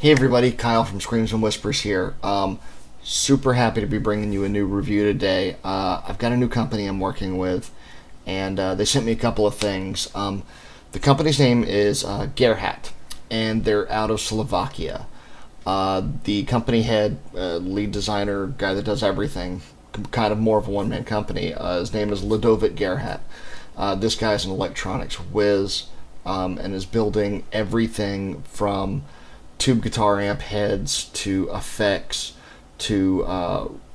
Hey everybody, Kyle from Screams and Whispers here. Super happy to be bringing you a new review today. I've got a new company I'm working with, and they sent me a couple of things. The company's name is Gerhat, and they're out of Slovakia. The company head, lead designer, guy that does everything, kind of more of a one-man company. His name is Gerhat. This guy's an electronics whiz, and is building everything from tube guitar amp heads to effects to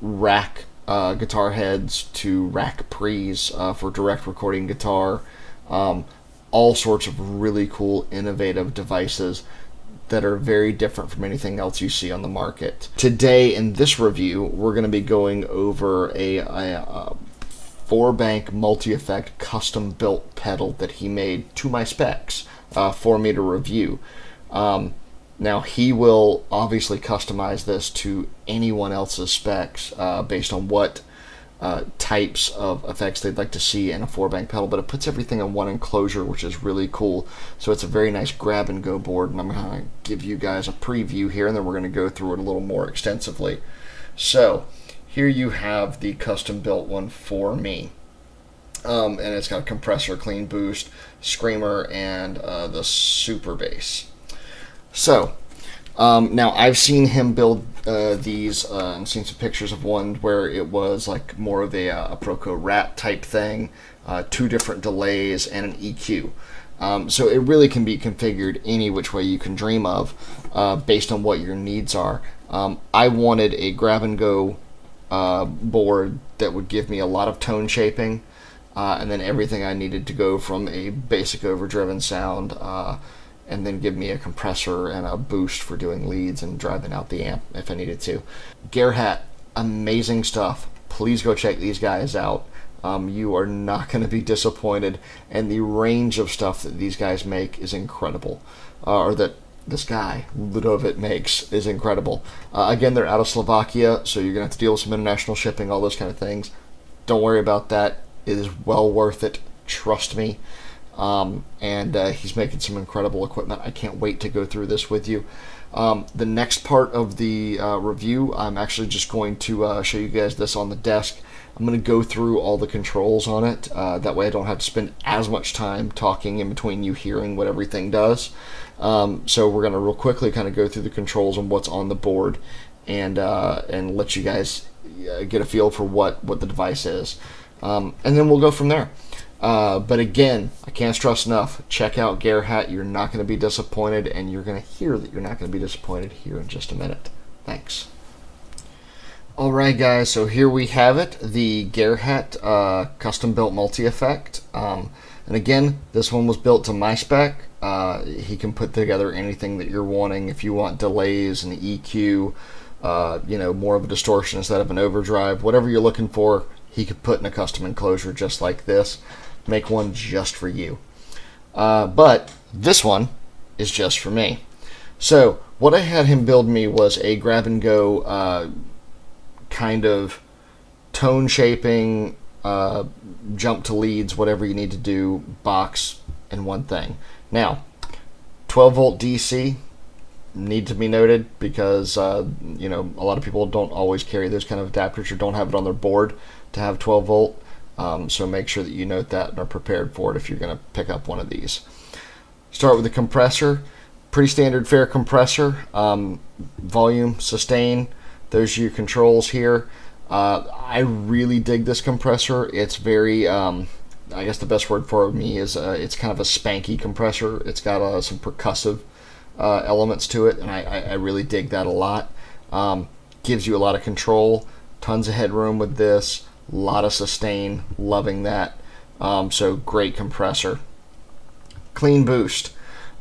rack guitar heads to rack pre's for direct recording guitar. All sorts of really cool, innovative devices that are very different from anything else you see on the market. Today in this review, we're going to be going over a 4-bank multi-effect custom built pedal that he made to my specs for me to review. Now, he will obviously customize this to anyone else's specs based on what types of effects they'd like to see in a 4-bank pedal, but it puts everything in one enclosure, which is really cool. So it's a very nice grab-and-go board, and I'm going to give you guys a preview here, and then we're going to go through it a little more extensively. So here you have the custom-built one for me. And it's got a compressor, clean boost, screamer, and the super bass. So, now I've seen him build these, I've seen some pictures of one where it was like more of a Proco Rat type thing, 2 different delays, and an EQ. So it really can be configured any which way you can dream of based on what your needs are. I wanted a grab-and-go board that would give me a lot of tone shaping, and then everything I needed to go from a basic overdriven sound, and then give me a compressor and a boost for doing leads and driving out the amp if I needed to. Gerhat, amazing stuff. Please go check these guys out. You are not going to be disappointed, and the range of stuff that these guys make is incredible, or that this guy, Ludovit, makes is incredible. Again, they're out of Slovakia, so you're going to have to deal with some international shipping, all those kind of things. Don't worry about that. It is well worth it. Trust me. And he's making some incredible equipment. I can't wait to go through this with you. The next part of the review, I'm actually just going to show you guys this on the desk. I'm going to go through all the controls on it. That way I don't have to spend as much time talking in between you hearing what everything does. So we're going to real quickly kind of go through the controls and what's on the board, and let you guys get a feel for what the device is. And then we'll go from there. But again, I can't stress enough, check out Gerhat. You're not going to be disappointed, and you're going to hear that you're not going to be disappointed here in just a minute. Thanks. Alright guys, so here we have it, the Gerhat custom built multi-effect. And again, this one was built to my spec. He can put together anything that you're wanting. If you want delays and EQ, you know, more of a distortion instead of an overdrive, whatever you're looking for, he could put in a custom enclosure just like this. Make one just for you. But this one is just for me. So what I had him build me was a grab-and-go kind of tone shaping, jump to leads, whatever you need to do, box in one thing. Now, 12-volt DC, need to be noted, because you know, a lot of people don't always carry those kind of adapters or don't have it on their board to have 12-volt. So make sure that you note that and are prepared for it if you're going to pick up one of these. Start with the compressor. Pretty standard fare compressor. Volume, sustain. Those are your controls here. I really dig this compressor. It's very, I guess the best word for me is it's kind of a spanky compressor. It's got some percussive elements to it, and I really dig that a lot. Gives you a lot of control. Tons of headroom with this. A lot of sustain, loving that. So great compressor. Clean boost.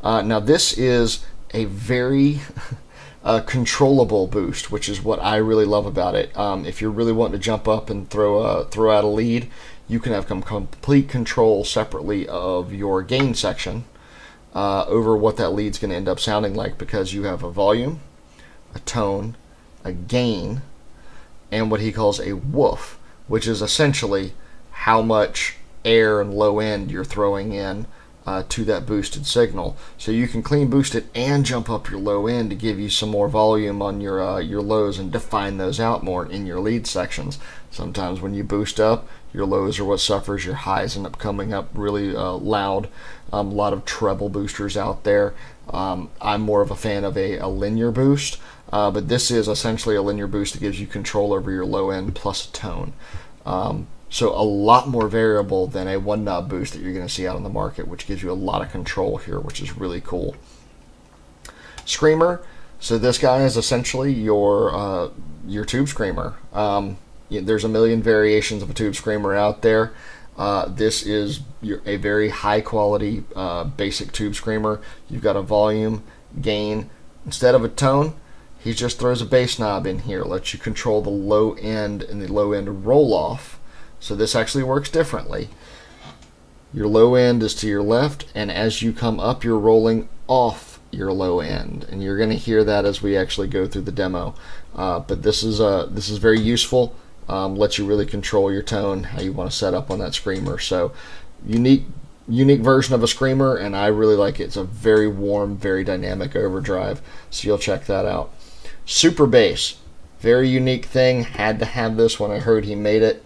Now this is a very controllable boost, which is what I really love about it. If you're really wanting to jump up and throw out a lead, you can have complete control separately of your gain section over what that lead's going to end up sounding like, because you have a volume, a tone, a gain, and what he calls a woof, which is essentially how much air and low end you're throwing in to that boosted signal. So you can clean boost it and jump up your low end to give you some more volume on your lows and define those out more in your lead sections. Sometimes when you boost up, your lows are what suffers, your highs end up coming up really loud. A lot of treble boosters out there. I'm more of a fan of a linear boost, but this is essentially a linear boost that gives you control over your low end plus a tone. So a lot more variable than a one knob boost that you're going to see out on the market, which gives you a lot of control here, which is really cool. Screamer. So this guy is essentially your tube screamer. There's a million variations of a tube screamer out there. This is a very high quality basic tube screamer. You've got a volume, gain. Instead of a tone, he just throws a bass knob in here, lets you control the low end and the low end roll off. So this actually works differently. Your low end is to your left, and as you come up, you're rolling off your low end, and you're going to hear that as we actually go through the demo. But this is very useful. Lets you really control your tone, how you want to set up on that screamer. So unique version of a screamer, and I really like it. It's a very warm, very dynamic overdrive. So you'll check that out. Super bass, very unique thing. Had to have this when I heard he made it.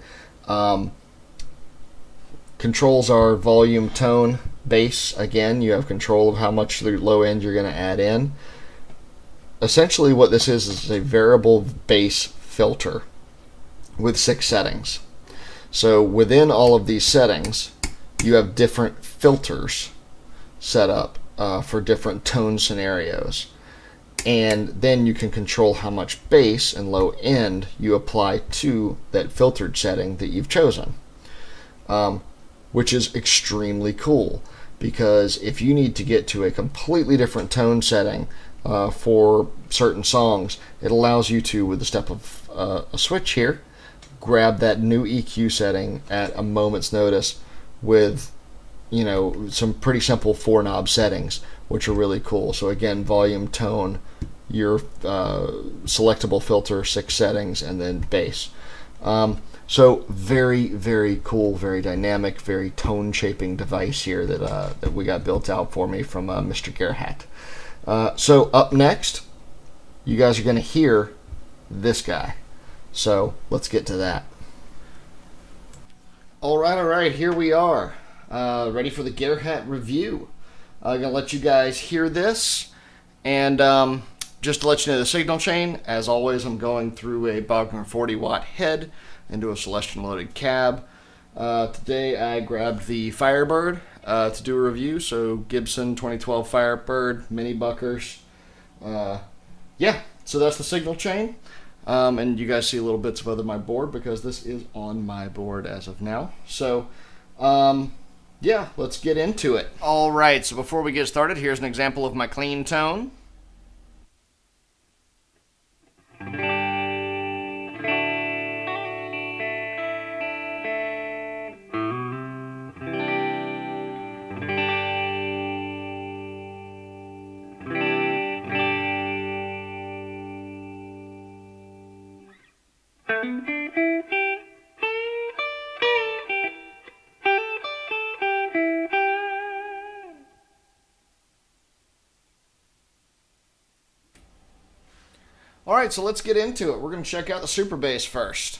Controls are volume, tone, bass. Again, you have control of how much the low end you're going to add in. Essentially what this is a variable bass filter with 6 settings. So within all of these settings, you have different filters set up for different tone scenarios. And then you can control how much bass and low end you apply to that filtered setting that you've chosen, which is extremely cool, because if you need to get to a completely different tone setting for certain songs, it allows you to, with the step of a switch here, grab that new EQ setting at a moment's notice with some pretty simple 4 knob settings, which are really cool. So again, volume, tone, your selectable filter, 6 settings, and then bass. So very, very cool, very dynamic, very tone shaping device here that we got built out for me from Mr. Gerhat. So up next, you guys are going to hear this guy. So let's get to that. All right, here we are. Ready for the Gerhat review. I'm going to let you guys hear this. And just to let you know the signal chain, as always, I'm going through a Bogner 40-watt head into a Celestion loaded cab. Today I grabbed the Firebird to do a review. So Gibson 2012 Firebird, mini buckers. Yeah, so that's the signal chain. And you guys see little bits of other my board because this is on my board as of now. So, yeah, let's get into it. All right, so before we get started, here's an example of my clean tone. All right, so let's get into it. We're going to check out the super bass first.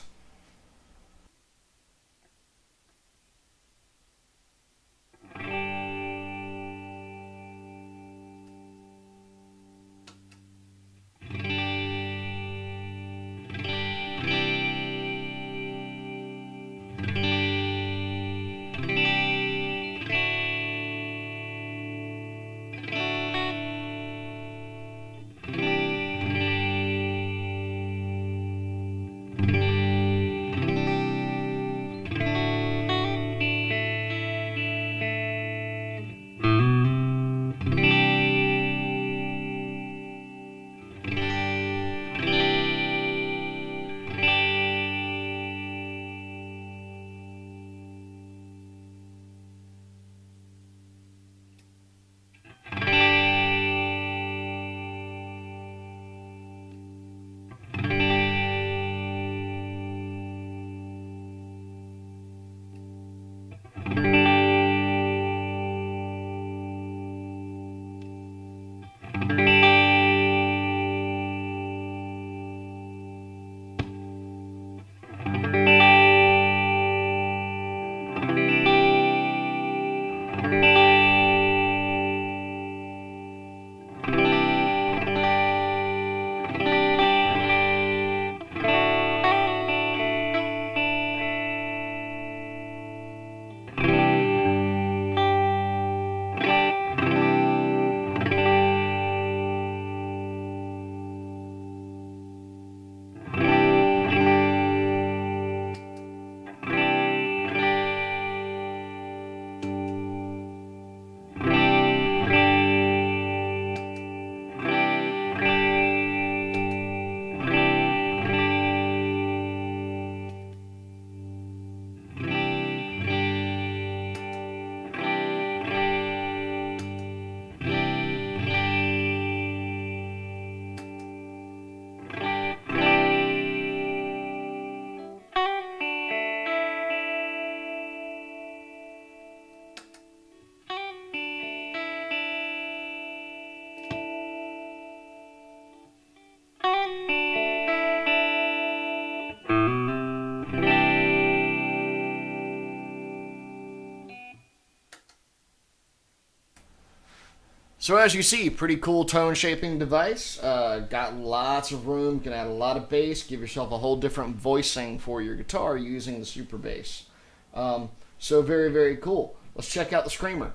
So as you see, pretty cool tone shaping device. Got lots of room, can add a lot of bass, give yourself a whole different voicing for your guitar using the super bass. So very, very cool. Let's check out the Screamer.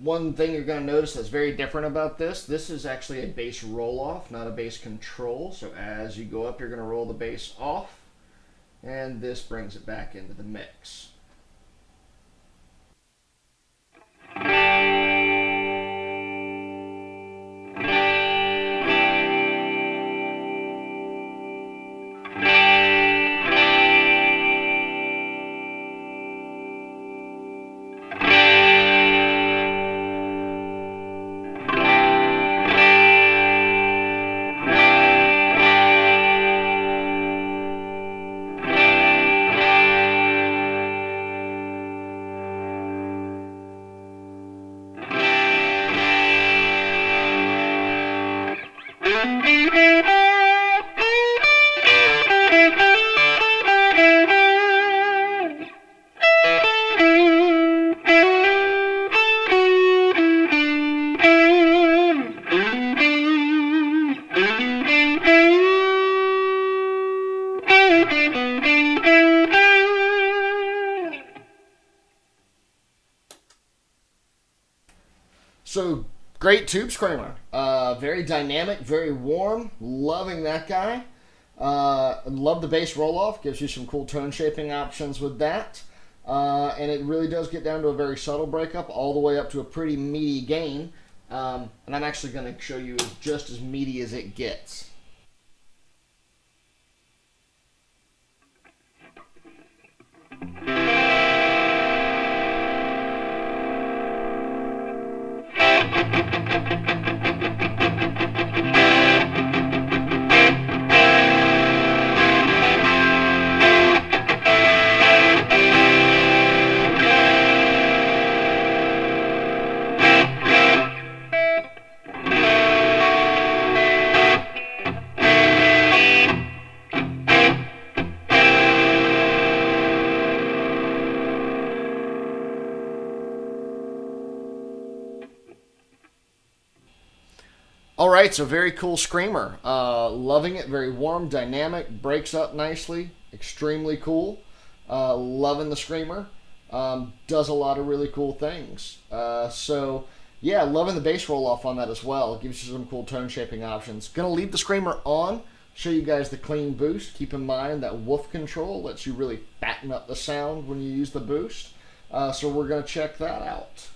One thing you're going to notice that's very different about this is actually a bass roll off, not a bass control. So as you go up, you're going to roll the bass off, and this brings it back into the mix. So, great tube screamer. Very dynamic, very warm. Loving that guy. Love the bass roll-off. Gives you some cool tone shaping options with that. And it really does get down to a very subtle breakup, all the way up to a pretty meaty gain. And I'm actually going to show you just as meaty as it gets. Alright, so very cool screamer. Loving it, very warm, dynamic, breaks up nicely, extremely cool. Loving the screamer. Does a lot of really cool things. So, yeah, loving the bass roll-off on that as well. It gives you some cool tone shaping options. Gonna leave the screamer on, show you guys the clean boost. Keep in mind that woof control lets you really fatten up the sound when you use the boost. So we're gonna check that out.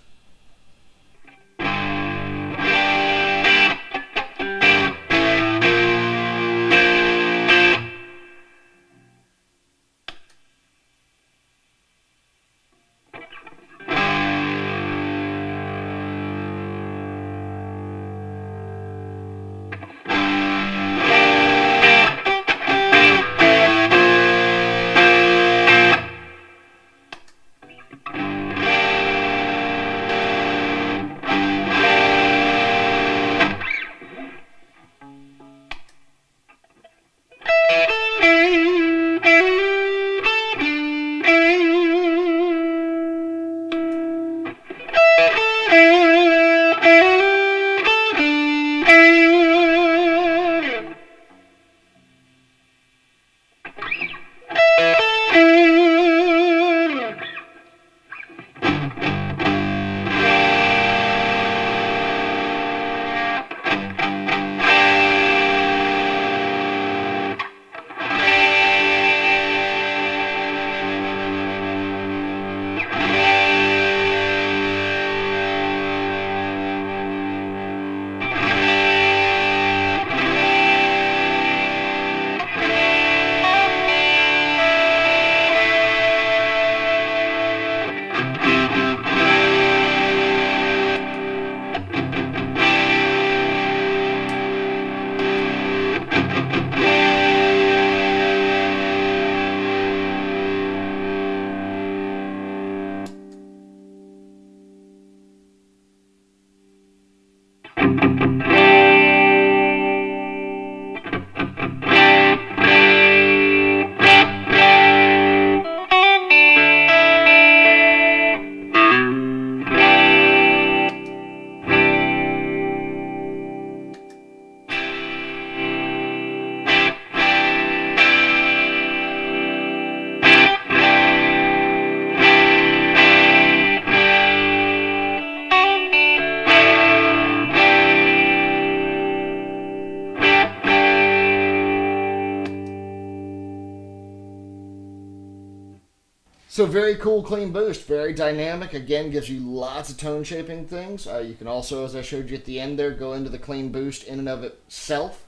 So very cool, clean boost, very dynamic. Again, gives you lots of tone shaping things. You can also, as I showed you at the end there, go into the clean boost in and of itself,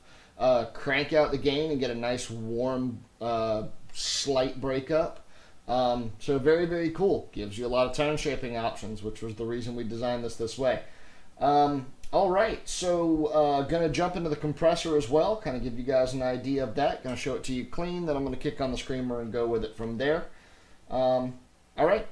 crank out the gain and get a nice warm, slight breakup. So very, very cool. Gives you a lot of tone shaping options, which was the reason we designed this way. All right, so going to jump into the compressor as well, kind of give you guys an idea of that. Going to show it to you clean, then I'm going to kick on the screamer and go with it from there. All right.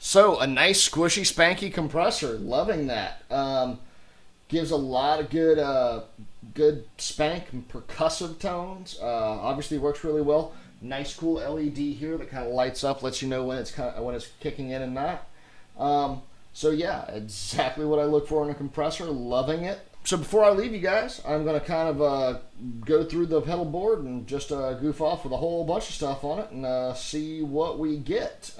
So, a nice squishy spanky compressor. Loving that. Gives a lot of good spank and percussive tones. Obviously works really well. Nice cool LED here that kind of lights up, lets you know when it's kicking in and not. So yeah, exactly what I look for in a compressor. Loving it. So before I leave you guys, I'm going to kind of go through the pedal board and just goof off with a whole bunch of stuff on it and see what we get.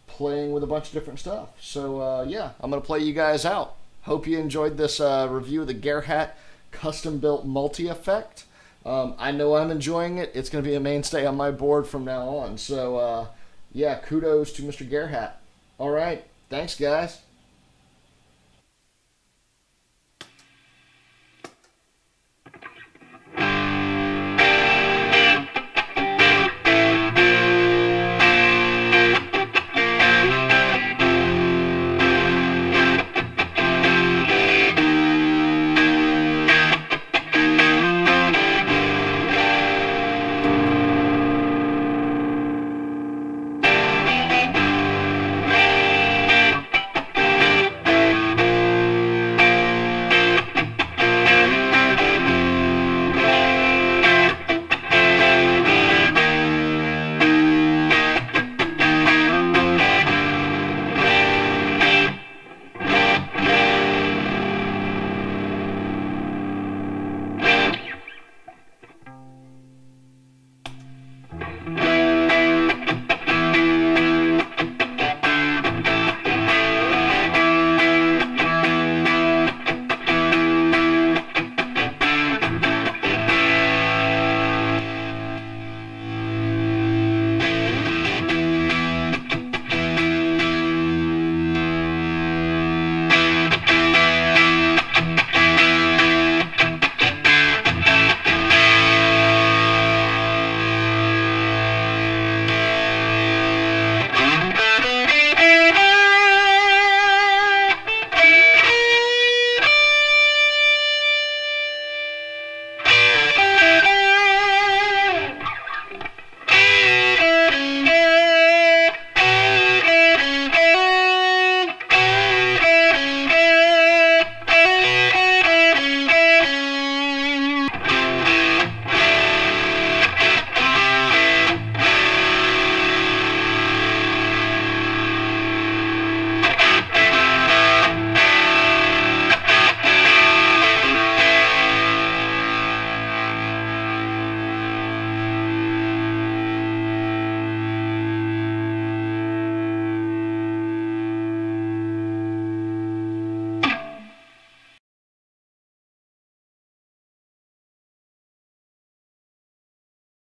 Playing with a bunch of different stuff. So yeah, I'm going to play you guys out. Hope you enjoyed this review of the Gerhat Custom Built Multi-Effect. I know I'm enjoying it. It's going to be a mainstay on my board from now on. So yeah, kudos to Mr. Gerhat. All right, thanks guys.